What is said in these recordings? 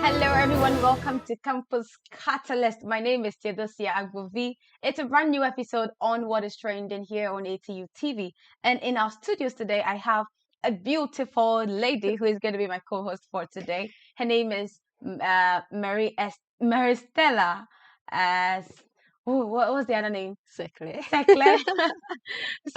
Hello, everyone. Welcome to Campus Catalyst. My name is Theodosia Agbovi. It's a brand new episode on what is trending here on ATU TV. And in our studios today, I have a beautiful lady who is going to be my co-host for today. Her name is Mary Stella. As what was the other name? Sekle. Sekle.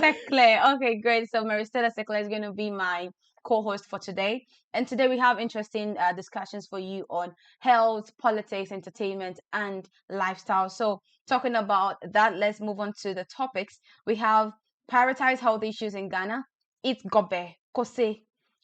Sekle. Okay, great. So Maristela Sekle is going to be my co-host for today. And today we have interesting discussions for you on health, politics, entertainment, and lifestyle. So talking about that, let's move on to the topics. We have prioritize health issues in Ghana, eat gobe, kose,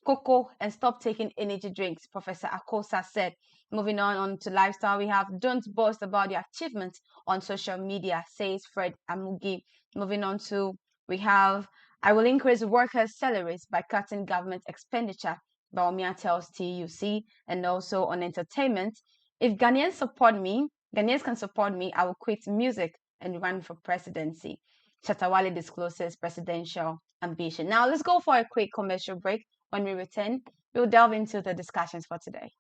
cocoa, and stop taking energy drinks, Professor Akosa said. Moving on to lifestyle, we have don't boast about your achievements on social media, says Fred Amugi. Moving on to, we have I will increase workers' salaries by cutting government expenditure, Baumia tells TUC. And also on entertainment, if Ghanaians can support me, I will quit music and run for presidency. Shatta Wale discloses presidential ambition. Now let's go for a quick commercial break. When we return, we'll delve into the discussions for today.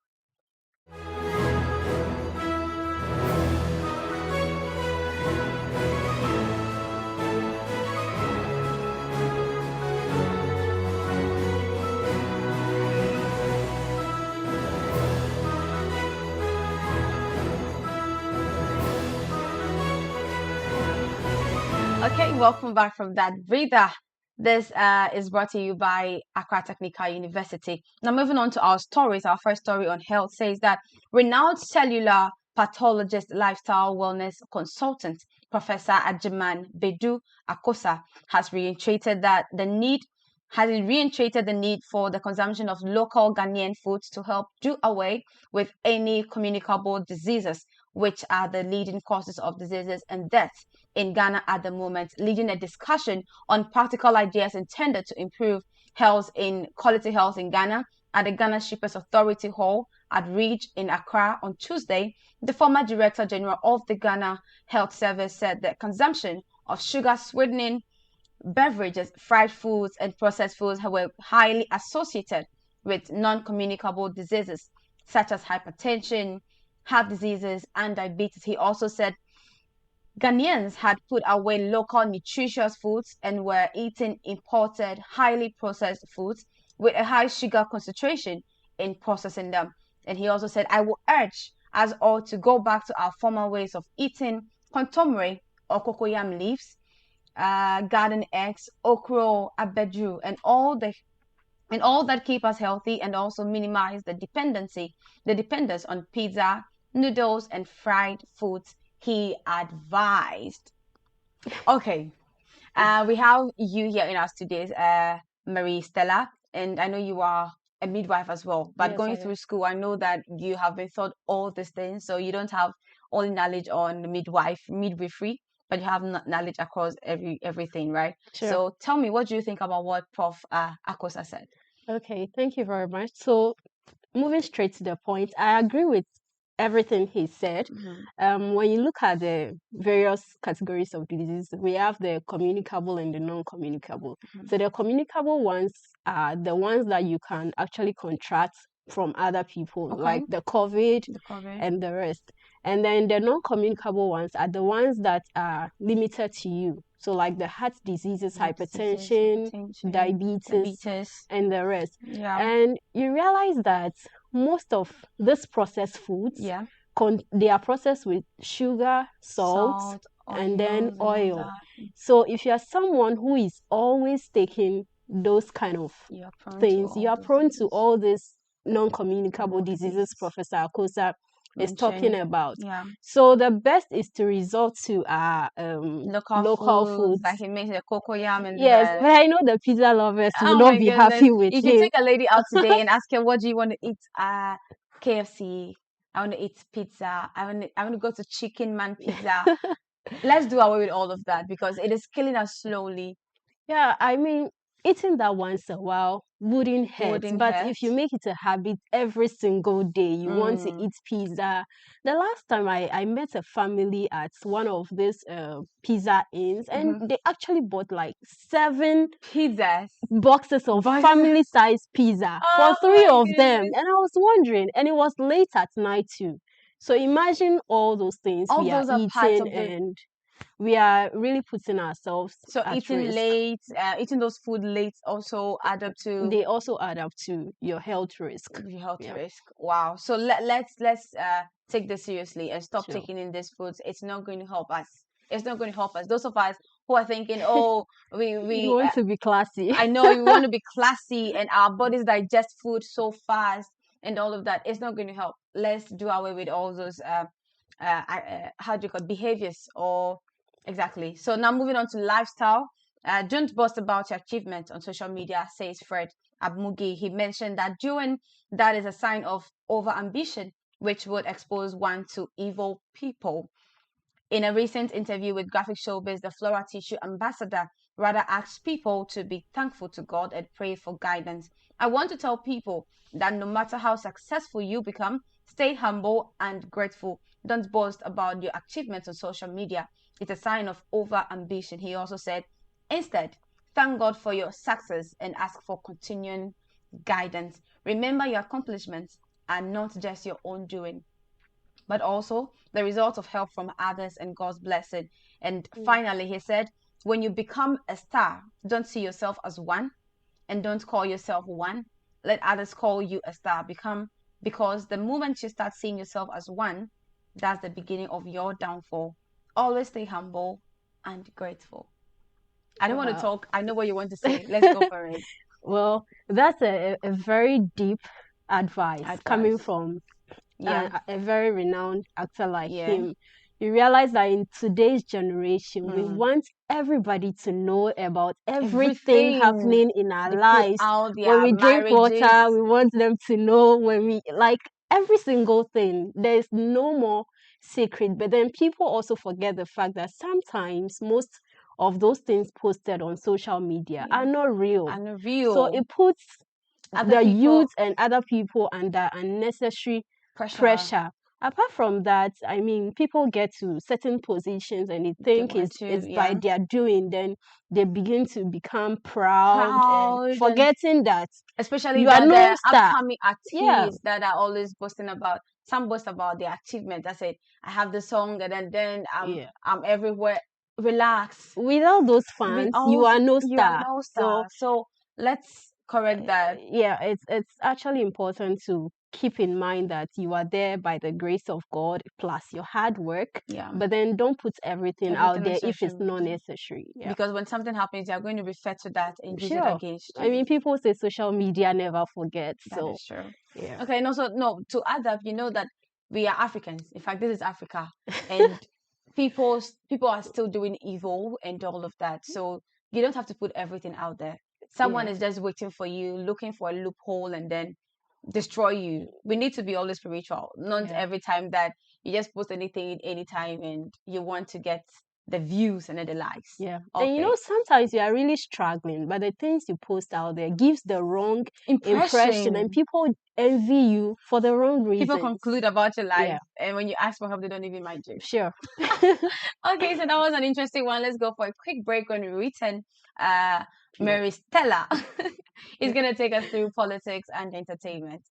Okay, welcome back from that breather. This is brought to you by Accra Technical University. Now, moving on to our stories. Our first story on health says that renowned cellular pathologist, lifestyle wellness consultant, Professor Ajiman Bedu Akosa, has reiterated the need for the consumption of local Ghanaian foods to help do away with any communicable diseases, which are the leading causes of diseases and deaths in Ghana at the moment, leading a discussion on practical ideas intended to improve quality health in Ghana at the Ghana Shippers Authority Hall at Ridge in Accra on Tuesday. The former Director General of the Ghana Health Service said that consumption of sugar sweetening beverages, fried foods, and processed foods were highly associated with non-communicable diseases such as hypertension, heart diseases, and diabetes. He also said Ghanaians had put away local nutritious foods and were eating imported, highly processed foods with a high sugar concentration in processing them. And he also said, I will urge us all to go back to our former ways of eating kontomire or cocoyam leaves, garden eggs, okra, abedu, and all that keep us healthy and also minimize the dependence on pizza, noodles, and fried foods, he advised. Okay, we have you here in our studios, Marie Stella, and I know you are a midwife as well. But Yes, going through school, I know that you have been taught all these things, so you don't have only knowledge on midwifery, but you have knowledge across everything, right? Sure. So tell me, what do you think about what Prof. Akosa said? Okay, thank you very much. So, moving straight to the point, I agree with everything he said. When you look at the various categories of diseases, we have the communicable and the non-communicable. So the communicable ones are the ones that you can actually contract from other people, like the COVID and the rest. And then the non-communicable ones are the ones that are limited to you. So like the heart diseases, hypertension, diabetes, and the rest. Yeah. And you realize that most of these processed foods, they are processed with sugar, salt, and then oil. So if you are someone who is always taking those kind of things, you are prone to all these non-communicable diseases Professor Akosa is talking about. So the best is to resort to local foods. Like he makes the cocoyam and but I know the pizza lovers will not be happy with if you take a lady out today and ask her what do you want to eat, KFC, I want to eat pizza, I want to go to Chicken Man Pizza. Let's do away with all of that because it is killing us slowly. Yeah, I mean, eating that once a while wouldn't hurt. Wouldn't But hurt. if you make it a habit every single day, you want to eat pizza. The last time I met a family at one of these pizza inns, and they actually bought like 7 Pizzas. boxes of family size pizza for Oh 3 my of them. goodness. And I was wondering, and it was late at night too. So imagine all those things All we are those are parts eating, of the. and we are really putting ourselves So at eating risk. late, eating those food late also add up to They also add up to your health risk. the health Yeah, risk. Wow. So let's take this seriously and stop sure. taking in these foods. It's not going to help us. It's not going to help us. Those of us who are thinking, oh, we You we want to be classy. I know we want to be classy and our bodies digest food so fast and all of that. It's not going to help. Let's do away with all those how do you call it, behaviors or exactly. So now moving on to lifestyle. Don't boast about your achievements on social media, says Fred Abmugi. He mentioned that doing that is a sign of over ambition, which would expose one to evil people. In a recent interview with Graphic Showbiz, the Flora Tissue ambassador rather asked people to be thankful to God and pray for guidance. I want to tell people that no matter how successful you become, stay humble and grateful. Don't boast about your achievements on social media. It's a sign of over ambition. He also said, instead, thank God for your success and ask for continuing guidance. Remember, your accomplishments are not just your own doing, but also the result of help from others and God's blessing. And finally, he said, when you become a star, don't see yourself as one and don't call yourself one. Let others call you a star. Because the moment you start seeing yourself as one, that's the beginning of your downfall. Always stay humble and grateful. I don't want to talk. I know what you want to say. Let's go for it. Well, that's a very deep advice coming from a very renowned actor like him. You realize that in today's generation, we want everybody to know about everything happening in our lives. When we drink water, we want them to know. When we like every single thing, there's no more secret. But then people also forget the fact that sometimes most of those things posted on social media are not real. So it puts the youth and other people under unnecessary pressure. Apart from that, I mean, people get to certain positions and they think it's by their doing, then they begin to become proud and forgetting that especially you are no star. Upcoming artists that are always boasting about, some boast about their achievement. I said, I have the song and then I'm everywhere. Relax. Without those fans, you are no star. So let's correct that. Yeah, it's actually important to keep in mind that you are there by the grace of God plus your hard work. But then don't put everything out there if it's not necessary. Because when something happens, you're going to refer to that and use it against you. I mean, people say social media never forgets. That is true. Yeah. Okay, and also to add up, you know that we are Africans. In fact, this is Africa, and people are still doing evil and all of that. So you don't have to put everything out there. Someone is just waiting for you, looking for a loophole, and then destroy you. We need to be always spiritual. Not every time that you just post anything anytime and you want to get the views and the likes. And you know, sometimes you are really struggling, but the things you post out there gives the wrong impression and people envy you for the wrong reasons. People conclude about your life and when you ask for help, they don't even mind you. Okay, so that was an interesting one. Let's go for a quick break. When we return, Mary Stella is going to take us through politics and entertainment.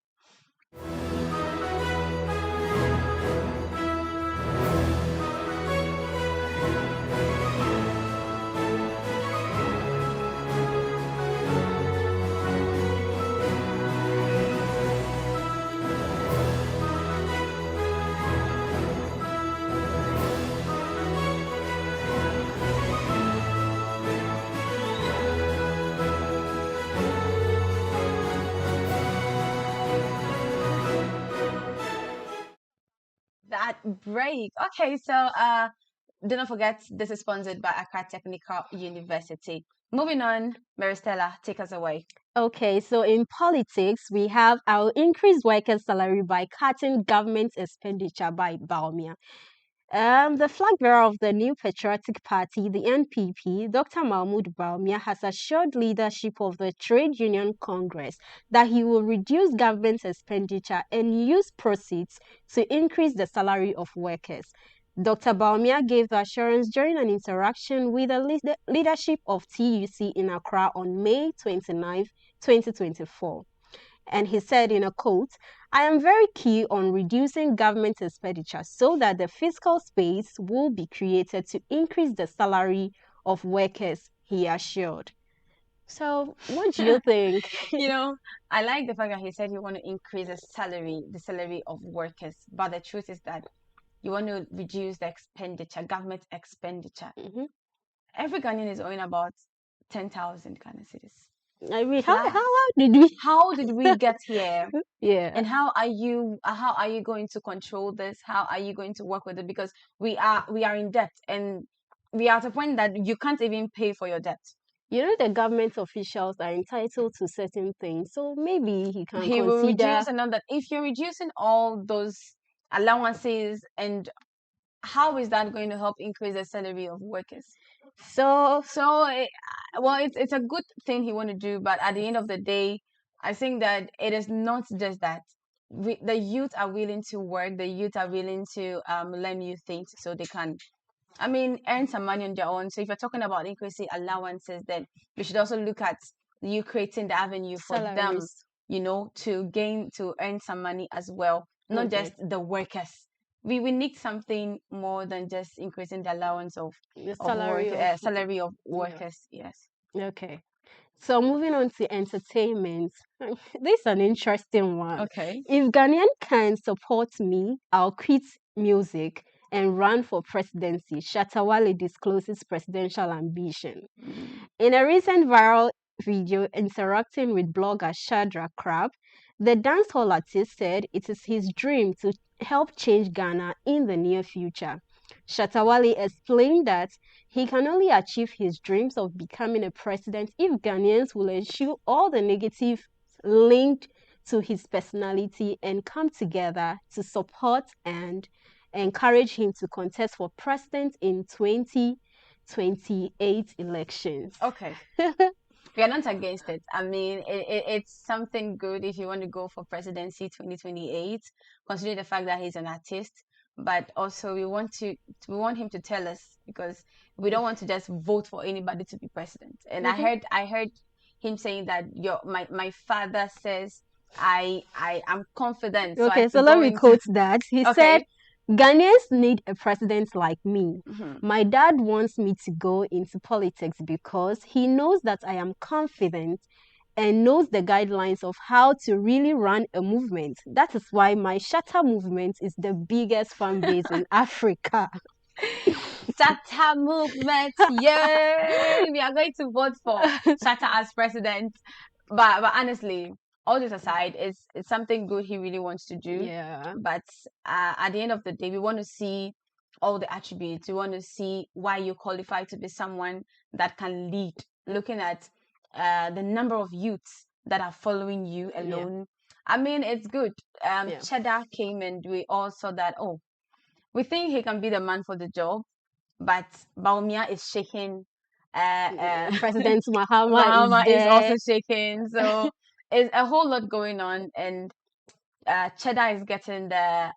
That break. Okay, so do not forget this is sponsored by Accra Technical University. Moving on, Maristella, take us away. Okay, so in politics, we have our increased workers' salary by cutting government expenditure by Baumia. The flag bearer of the New Patriotic Party, the NPP, Dr. Mahmoud Bawumia, has assured leadership of the Trade Union Congress that he will reduce government expenditure and use proceeds to increase the salary of workers. Dr. Bawumia gave the assurance during an interaction with the leadership of TUC in Accra on May 29, 2024. And he said in a quote, "I am very keen on reducing government expenditure so that the fiscal space will be created to increase the salary of workers," he assured. So, what do you think? I like the fact that he said you want to increase the salary of workers. But the truth is that you want to reduce the expenditure, government expenditure. Mm-hmm. Every Ghanaian is owing about 10,000 Ghana cedis. I mean, how did we get here? Yeah. And how are you going to control this? How are you going to work with it? Because we are in debt, and we are at a point that you can't even pay for your debt. The government officials are entitled to certain things, so maybe he can consider. Will reduce another. If you're reducing all those allowances, and how is that going to help increase the salary of workers? It's a good thing he want to do, but at the end of the day, I think that it is not just that. The youth are willing to work. The youth are willing to learn new things so they can, earn some money on their own. So if you're talking about increasing allowances, then we should also look at you creating the avenue for Salaries. them, to earn some money as well, not just the workers. We need something more than just increasing the allowance of salary of workers. Yeah. Yes. Okay. So moving on to entertainment. This is an interesting one. Okay. If Ghanaian can support me, I'll quit music and run for presidency. Shatta Wale discloses presidential ambition. In a recent viral video interacting with blogger Shadra Crab, the dancehall artist said it is his dream to help change Ghana in the near future. Shatta Wale explained that he can only achieve his dreams of becoming a president if Ghanaians will eschew all the negatives linked to his personality and come together to support and encourage him to contest for president in 2028 elections. Okay. We are not against it. It's something good if you want to go for presidency 2028, considering the fact that he's an artist. But also we want him to tell us, because we don't want to just vote for anybody to be president. And I heard him saying that my father says I am confident. Okay, so let me quote that. He said, "Ghanaians need a president like me. My dad wants me to go into politics because he knows that I am confident and knows the guidelines of how to really run a movement. That is why my Shatta movement is the biggest fan base in Africa." Shatta movement, yay! We are going to vote for Shatta as president. But honestly, all this aside, it's something good he really wants to do. Yeah. But at the end of the day, we want to see all the attributes. We want to see why you qualify to be someone that can lead. Looking at the number of youths that are following you alone. Yeah. It's good. Cheddar came and we all saw that, we think he can be the man for the job, but Bawumia is shaking. President Mahama is also shaking. So it's a whole lot going on, and Cheddar is getting the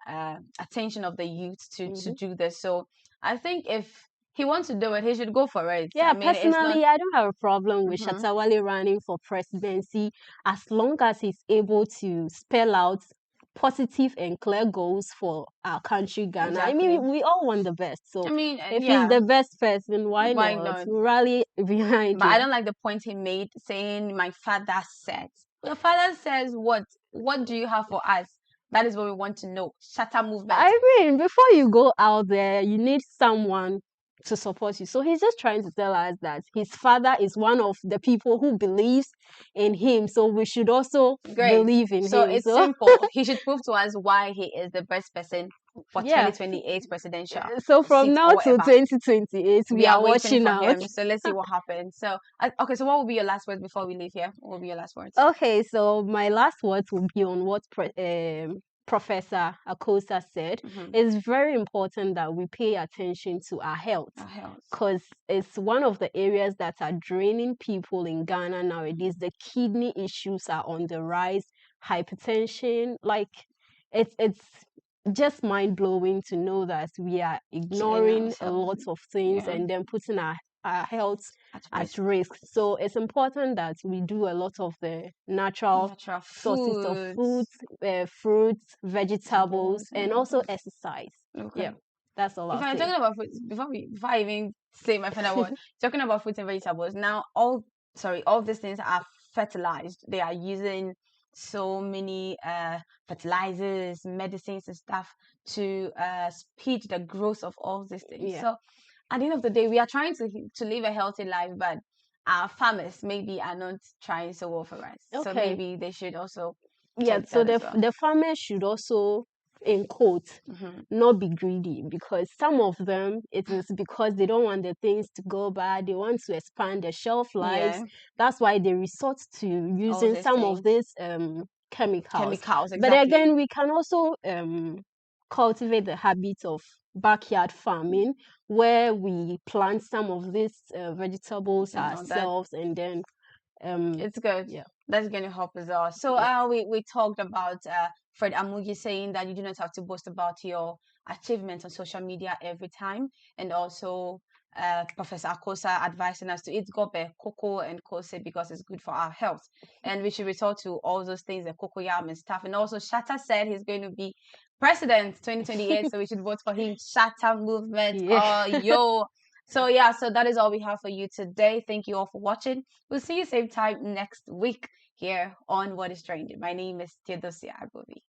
attention of the youth to do this. So I think if he wants to do it, he should go for it. Yeah, personally, I don't have a problem with Shatta Wale running for presidency as long as he's able to spell out positive and clear goals for our country, Ghana. Exactly. We all want the best. So if he's the best person, why not? We rally behind him. But I don't like the point he made saying my father said. Your father says what? What do you have for us? That is what we want to know. Shatta movement. Before you go out there, you need someone to support you. So he's just trying to tell us that his father is one of the people who believes in him. So we should also believe in him. So it's simple. He should prove to us why he is the best person for 2028 presidential. So from now to 2028, we are watching out. Him. So let's see what happens. So okay, so what will be your last words before we leave here? What will be your last words? Okay, so my last words will be on what Professor Akosa said, it's very important that we pay attention to our health, because it's one of the areas that are draining people in Ghana nowadays. The kidney issues are on the rise, hypertension, like it's just mind blowing to know that we are ignoring a lot of things and then putting our health at risk. So it's important that we do a lot of the natural sources of foods, fruits, vegetables, and also exercise. Yeah, that's all. If I'm talking about fruits, before I even say my final word, talking about fruits and vegetables, now all these things are fertilized. They are using so many fertilizers, medicines, and stuff to speed the growth of all these things. Yeah. So at the end of the day, we are trying to live a healthy life, but our farmers maybe are not trying so well for us. Okay. So maybe they should also so the farmers should also, in quotes, not be greedy, because some of them, it is because they don't want the things to go bad. They want to expand the shelf lives. Yeah. That's why they resort to using some of these chemicals. Exactly. But again, we can also cultivate the habit of backyard farming, where we plant some of these vegetables ourselves, and then it's good. Yeah, that's going to help us all. So we talked about Fred Amugi saying that you do not have to boast about your achievements on social media every time, and also Professor Akosa advising us to eat gobe, cocoa, and kose because it's good for our health, and we should resort to all those things, the cocoyam and stuff. And also Shatta said he's going to be president 2028, so we should vote for him. Shatta movement, yo. So that is all we have for you today. Thank you all for watching. We'll see you same time next week here on What is Trending. My name is Theodosia Agbobi.